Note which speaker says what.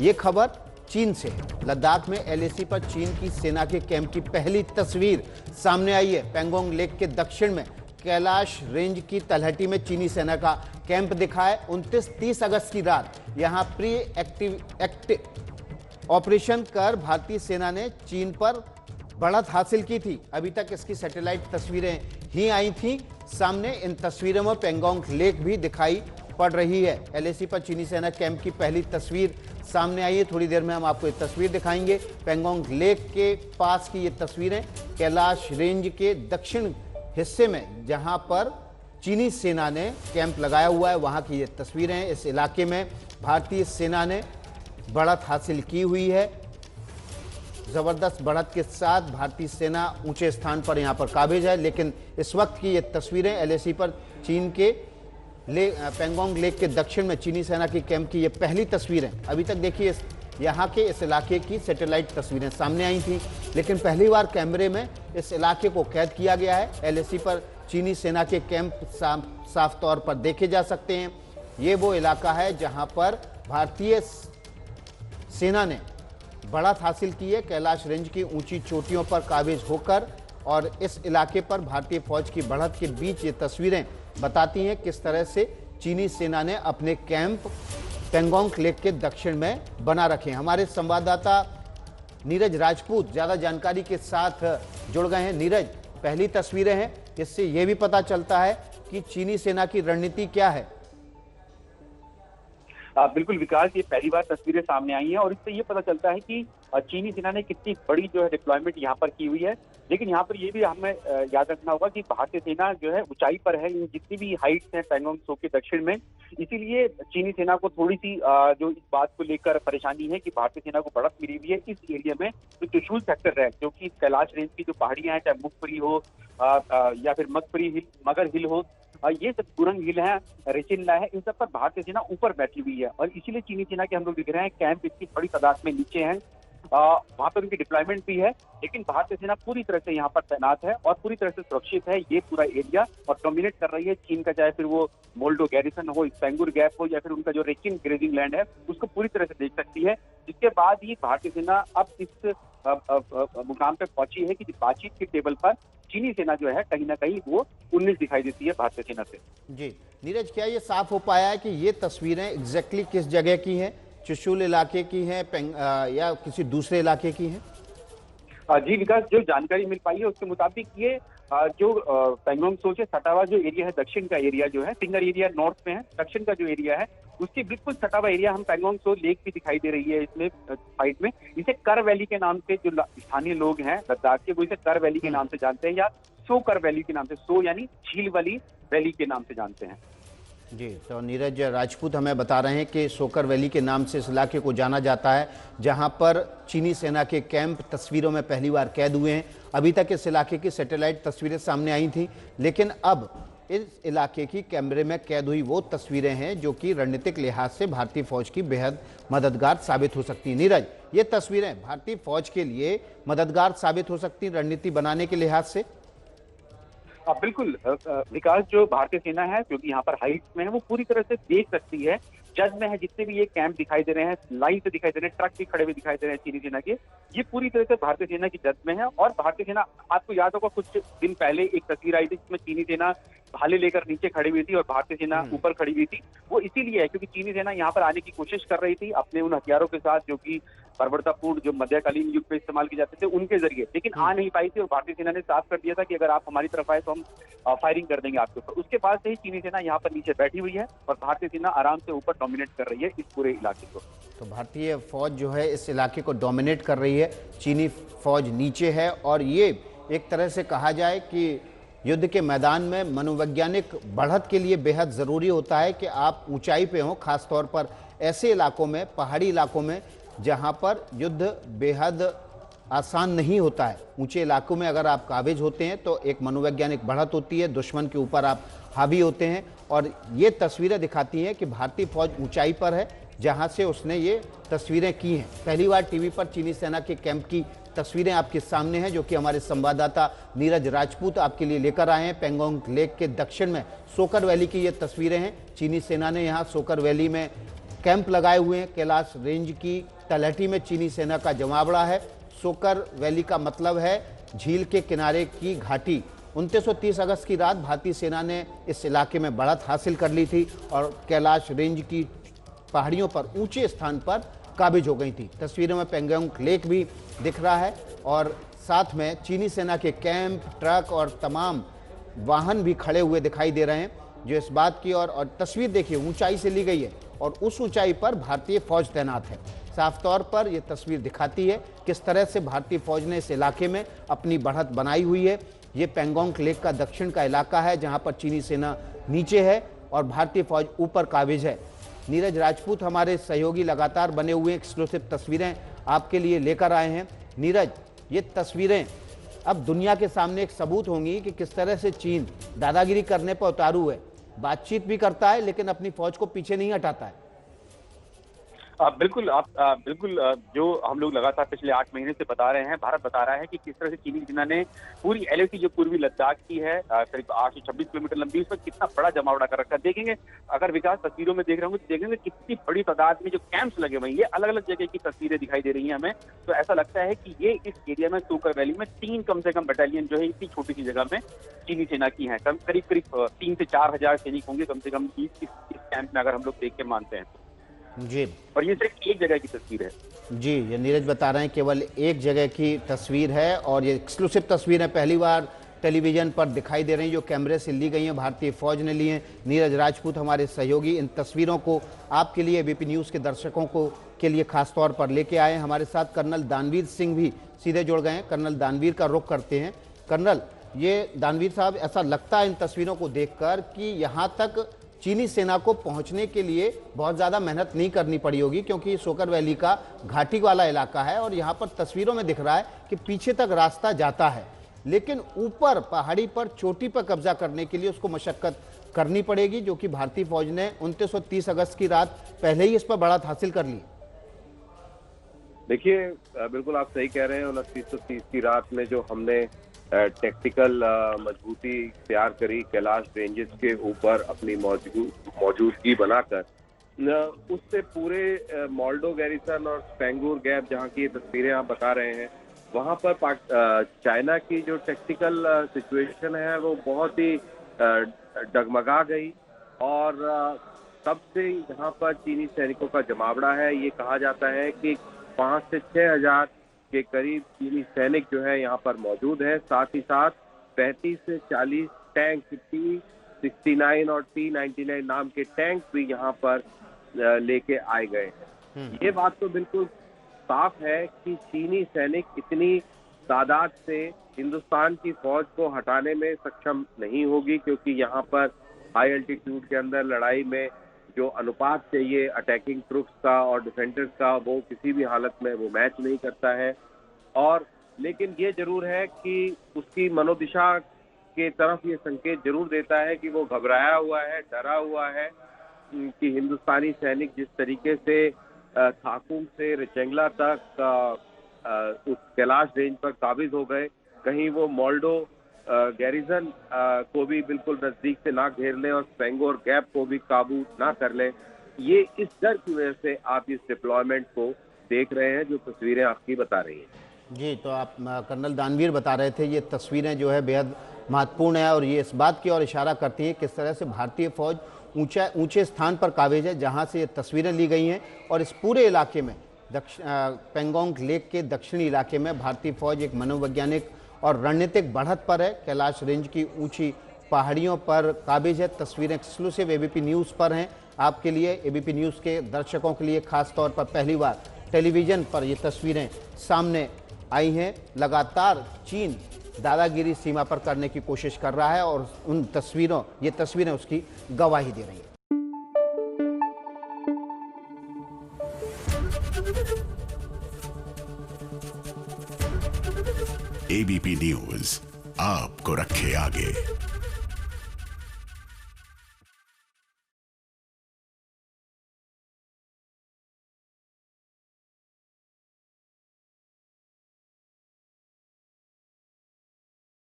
Speaker 1: ये खबर चीन से है। लद्दाख में एलएसी पर चीन की सेना के कैंप की पहली तस्वीर सामने आई है। पैंगोंग लेक के दक्षिण में कैलाश रेंज की तलहटी में चीनी सेना का कैंप दिखा है। 29-30 अगस्त की रात यहां प्री एक्टिव ऑपरेशन कर भारतीय सेना ने चीन पर बढ़त हासिल की थी। अभी तक इसकी सैटेलाइट तस्वीरें ही आई थी सामने। इन तस्वीरों में पैंगोंग लेक भी दिखाई पड़ रही है। एलएसी पर चीनी सेना कैंप की पहली तस्वीर सामने आई है। थोड़ी देर में हम आपको ये तस्वीर दिखाएंगे। पैंगोंग लेक के पास की ये तस्वीरें कैलाश रेंज के दक्षिण हिस्से में जहां पर चीनी सेना ने कैंप लगाया हुआ है, वहां की ये तस्वीरें हैं। इस इलाके में भारतीय सेना ने बढ़त हासिल की हुई है। जबरदस्त बढ़त के साथ भारतीय सेना ऊंचे स्थान पर यहां पर काबिज है। लेकिन इस वक्त की ये तस्वीरें एलएसी पर चीन के पैंगोंग लेक के दक्षिण में चीनी सेना की कैंप की ये पहली तस्वीरें। अभी तक देखिए यहाँ के इस इलाके की सैटेलाइट तस्वीरें सामने आई थी, लेकिन पहली बार कैमरे में इस इलाके को कैद किया गया है। एलएसी पर चीनी सेना के कैंप साफ तौर पर देखे जा सकते हैं। ये वो इलाका है जहाँ पर भारतीय सेना ने बढ़त हासिल की है कैलाश रेंज की ऊंची चोटियों पर काबिज होकर। और इस इलाके पर भारतीय फौज की बढ़त के बीच ये तस्वीरें बताती हैं किस तरह से चीनी सेना ने अपने कैंप पैंगोंग लेक के दक्षिण में बना रखे हैं। हमारे संवाददाता नीरज राजपूत ज़्यादा जानकारी के साथ जुड़ गए हैं। नीरज, पहली तस्वीरें हैं, इससे यह भी पता चलता है कि चीनी सेना की रणनीति क्या है।
Speaker 2: बिल्कुल विकास, ये पहली बार तस्वीरें सामने आई हैं और इससे ये पता चलता है कि चीनी सेना ने कितनी बड़ी जो है डिप्लॉयमेंट यहाँ पर की हुई है। लेकिन यहाँ पर ये भी हमें याद रखना होगा कि भारतीय सेना जो है ऊंचाई पर है, इन जितनी भी हाइट्स हैं पैंगोंग त्सो के दक्षिण में, इसीलिए चीनी सेना को थोड़ी सी जो इस बात को लेकर परेशानी है कि भारतीय सेना को बढ़त मिली हुई है इस एरिया में। तो त्रिशूल सेक्टर है, जो कि कैलाश रेंज की जो पहाड़ियां हैं, चाहे मुखपरी हो या फिर मगपरी हिल, मगर हिल हो, ये सब गुरंग हिल है, रेचिनला है, इन सब पर भारतीय सेना ऊपर बैठी हुई है और इसीलिए चीनी सेना के हम लोग दिख रहे हैं कैंप इसकी बड़ी तादाद में नीचे हैं। वहां पर उनकी डिप्लॉयमेंट भी है, लेकिन भारतीय सेना पूरी तरह से यहाँ पर तैनात है और पूरी तरह से सुरक्षित है ये पूरा एरिया और डोमिनेट कर रही है चीन का, चाहे फिर वो मोल्डो गैरिसन हो, पेंगुर गैप हो या फिर उनका जो रेकिन ग्रेजिंग लैंड है, उसको पूरी तरह से देख सकती है। जिसके बाद ही भारतीय सेना अब इस मुकाम पे पहुंची है कि बातचीत के टेबल पर चीनी सेना जो है कहीं ना कहीं वो 19 दिखाई देती है भारतीय सेना से।
Speaker 1: जी नीरज, क्या ये साफ हो पाया है कि ये तस्वीरें एग्जैक्टली किस जगह की हैं? त्रिशूल इलाके की हैं या किसी दूसरे इलाके की हैं?
Speaker 2: जी विकास, जो जानकारी मिल पाई है उसके मुताबिक ये जो पैंगोंग त्सो से सटा हुआ जो एरिया है, दक्षिण का एरिया जो है, फिंगर एरिया नॉर्थ में है, दक्षिण का जो एरिया है उसके बिल्कुल सटा हुआ एरिया, हम पैंगोंग त्सो लेक भी दिखाई दे रही है इसमें साइड में। इसे कर वैली के नाम से जो स्थानीय लोग हैं लद्दाख के, वो इसे कर वैली के नाम से जानते हैं या सो कर वैली के नाम से, सो यानी झील वाली वैली के नाम से जानते हैं।
Speaker 1: जी, तो नीरज राजपूत हमें बता रहे हैं कि सोकर वैली के नाम से इस इलाके को जाना जाता है, जहां पर चीनी सेना के कैंप तस्वीरों में पहली बार कैद हुए हैं। अभी तक इस इलाके की सैटेलाइट तस्वीरें सामने आई थी, लेकिन अब इस इलाके की कैमरे में कैद हुई वो तस्वीरें हैं जो कि रणनीतिक लिहाज से भारतीय फौज की बेहद मददगार साबित हो सकती हैं। नीरज, ये तस्वीरें भारतीय फौज के लिए मददगार साबित हो सकती हैं रणनीति बनाने के लिहाज से?
Speaker 2: बिल्कुल विकास, जो भारतीय सेना है जो कि यहाँ पर हाइट्स में है वो पूरी तरह से देख सकती है, जज में है, जितने भी ये कैंप दिखाई दे रहे हैं, लाइन से दिखाई दे रहे हैं, ट्रक भी खड़े हुए दिखाई दे रहे हैं चीनी सेना के, ये पूरी तरह से भारतीय सेना की जद में है। और भारतीय सेना, आपको याद होगा कुछ दिन पहले एक तस्वीर आई थी जिसमें चीनी सेना भाले लेकर नीचे खड़ी हुई थी और भारतीय सेना ऊपर खड़ी हुई थी। वो इसीलिए है क्योंकि चीनी सेना यहाँ पर आने की कोशिश कर रही थी अपने उन हथियारों के साथ जो कि बर्बरतापूर्ण जो मध्यकालीन युग में इस्तेमाल किए जाते थे उनके जरिए, लेकिन आ नहीं पाई थी और भारतीय सेना ने साफ कर दिया था कि अगर आप हमारी तरफ आए तो हम फायरिंग कर देंगे आपके ऊपर। उसके बाद से ही चीनी सेना यहाँ पर नीचे बैठी हुई है और भारतीय सेना आराम से ऊपर डोमिनेट कर रही है इस पूरे इलाके को।
Speaker 1: तो भारतीय फौज जो है इस इलाके को डोमिनेट कर रही है, चीनी फौज नीचे है। और ये एक तरह से कहा जाए कि युद्ध के मैदान में मनोवैज्ञानिक बढ़त के लिए बेहद ज़रूरी होता है कि आप ऊंचाई पे हों, खासतौर पर ऐसे इलाकों में, पहाड़ी इलाकों में जहां पर युद्ध बेहद आसान नहीं होता है। ऊंचे इलाकों में अगर आप काबिज होते हैं तो एक मनोवैज्ञानिक बढ़त होती है, दुश्मन के ऊपर आप हावी होते हैं। और ये तस्वीरें दिखाती हैं कि भारतीय फौज ऊंचाई पर है जहां से उसने ये तस्वीरें की हैं। पहली बार टीवी पर चीनी सेना के कैंप की तस्वीरें आपके सामने हैं, जो कि हमारे संवाददाता नीरज राजपूत आपके लिए लेकर आए हैं। पैंगोंग लेक के दक्षिण में सोकर वैली की ये तस्वीरें हैं। चीनी सेना ने यहाँ सोकर वैली में कैंप लगाए हुए हैं। कैलाश रेंज की तलहटी में चीनी सेना का जमावड़ा है। सोकर वैली का मतलब है झील के किनारे की घाटी। 2930 अगस्त की रात भारतीय सेना ने इस इलाके में बढ़त हासिल कर ली थी और कैलाश रेंज की पहाड़ियों पर ऊंचे स्थान पर काबिज हो गई थी। तस्वीरों में पेंगोंग लेक भी दिख रहा है और साथ में चीनी सेना के कैंप, ट्रक और तमाम वाहन भी खड़े हुए दिखाई दे रहे हैं, जो इस बात की और तस्वीर देखिए ऊंचाई से ली गई है और उस ऊंचाई पर भारतीय फौज तैनात है। साफ तौर पर यह तस्वीर दिखाती है किस तरह से भारतीय फौज ने इस इलाके में अपनी बढ़त बनाई हुई है। ये पेंगोंग लेक का दक्षिण का इलाका है जहां पर चीनी सेना नीचे है और भारतीय फौज ऊपर काबिज है। नीरज राजपूत हमारे सहयोगी लगातार बने हुए एक्सक्लूसिव तस्वीरें आपके लिए लेकर आए हैं। नीरज, ये तस्वीरें अब दुनिया के सामने एक सबूत होंगी कि किस तरह से चीन दादागिरी करने पर उतारू है। बातचीत भी करता है लेकिन अपनी फौज को पीछे नहीं हटाता है।
Speaker 2: बिल्कुल जो हम लोग लगातार पिछले 8 महीने से बता रहे हैं, भारत बता रहा है कि किस तरह से चीनी सेना ने पूरी एलएसी जो पूर्वी लद्दाख की है करीब 826 किलोमीटर लंबी, उस पर कितना बड़ा जमावड़ा कर रखा है। देखेंगे अगर विकास तस्वीरों में देख रहे होंगे तो देखेंगे कितनी बड़ी तादाद में जो कैंप्स लगे हुए हैं। ये अलग अलग जगह की तस्वीरें दिखाई दे रही है हमें, तो ऐसा लगता है कि ये इस एरिया में सोकर वैली में 3 कम से कम बटालियन जो है इतनी छोटी सी जगह में चीनी सेना की है। करीब 3 से 4 हजार सैनिक होंगे कम से कम इस कैंप में, अगर हम लोग देख के मानते हैं
Speaker 1: जी।
Speaker 2: और ये सिर्फ एक जगह की तस्वीर है।
Speaker 1: जी, ये नीरज बता रहे हैं केवल एक जगह की तस्वीर है और ये एक्सक्लूसिव तस्वीरें पहली बार टेलीविजन पर दिखाई दे रही हैं, जो कैमरे से ली गई हैं, भारतीय फौज ने ली हैं। नीरज राजपूत हमारे सहयोगी इन तस्वीरों को आपके लिए एबीपी न्यूज़ के दर्शकों को के लिए खास तौर पर लेके आए हैं। हमारे साथ कर्नल दानवीर सिंह भी सीधे जुड़ गए हैं। कर्नल दानवीर का रुख करते हैं। कर्नल, ये दानवीर साहब, ऐसा लगता है इन तस्वीरों को देखकर कि यहाँ तक चीनी सेना को पहुंचने के लिए बहुत ज़्यादा मेहनत नहीं करनी पड़ी होगी, क्योंकि सोकर वैली का घाटी वाला इलाका है और यहाँ पर तस्वीरों में दिख रहा है कि पीछे तक रास्ता जाता है, लेकिन ऊपर पहाड़ी पर चोटी पर कब्जा करने के लिए उसको मशक्कत करनी पड़ेगी, जो कि भारतीय फौज ने 2930 अगस्त की रात पहले ही इस पर बढ़त हासिल कर ली।
Speaker 3: देखिए, बिल्कुल आप सही कह रहे हैं। 2930 की रात में जो हमने टेक्टिकल मजबूती तैयार करी कैलाश रेंजेस के ऊपर अपनी मौजूदगी बनाकर, उससे पूरे मोल्डो गैरिसन और स्पेंगूर गैप, जहां की ये तस्वीरें आप बता रहे हैं, वहां पर चाइना की जो टेक्टिकल सिचुएशन है वो बहुत ही डगमगा गई और तब से यहाँ पर चीनी सैनिकों का जमावड़ा है। ये कहा जाता है कि 5 से 6 हजार के करीब चीनी सैनिक जो है यहाँ पर मौजूद है। साथ ही साथ 35 से 40 टैंक, T-69 और T-99 नाम के टैंक भी यहाँ पर लेके आए गए हैं। ये बात तो बिल्कुल साफ है कि चीनी सैनिक इतनी तादाद से हिंदुस्तान की फौज को हटाने में सक्षम नहीं होगी, क्योंकि यहाँ पर हाई एल्टीट्यूड के अंदर लड़ाई में जो अनुपात चाहिए अटैकिंग ट्रूप्स का और डिफेंडर्स का, वो किसी भी हालत में वो मैच नहीं करता है। और लेकिन ये जरूर है कि उसकी मनोदिशा के तरफ ये संकेत जरूर देता है कि वो घबराया हुआ है, डरा हुआ है कि हिंदुस्तानी सैनिक जिस तरीके से थाकुम से रिचेंगला तक उस कैलाश रेंज पर काबिज हो गए, कहीं वो मोल्डो गैरिसन को भी बिल्कुल नजदीक से ना घेर लें और स्पेंगोर गैप को भी काबू ना कर लें। ये इस डर की वजह से आप इस डिप्लॉयमेंट को देख रहे हैं, जो तस्वीरें आपकी बता रही हैं।
Speaker 1: जी, तो आप कर्नल दानवीर बता रहे थे, ये तस्वीरें जो है बेहद महत्वपूर्ण है और ये इस बात की ओर इशारा करती है किस तरह से भारतीय फौज ऊंचे स्थान पर काबिज है, जहां से ये तस्वीरें ली गई हैं। और इस पूरे इलाके में पेंगोंग लेक के दक्षिणी इलाके में भारतीय फौज एक मनोवैज्ञानिक और रणनीतिक बढ़त पर है। कैलाश रेंज की ऊंची पहाड़ियों पर काबिज है। तस्वीरें एक्सक्लूसिव एबीपी न्यूज़ पर हैं आपके लिए, एबीपी न्यूज़ के दर्शकों के लिए खास तौर पर पहली बार टेलीविज़न पर ये तस्वीरें सामने आई हैं। लगातार चीन दादागिरी सीमा पर करने की कोशिश कर रहा है और ये तस्वीरें उसकी गवाही दे रही हैं।
Speaker 4: एबीपी न्यूज़ आपको रखे आगे।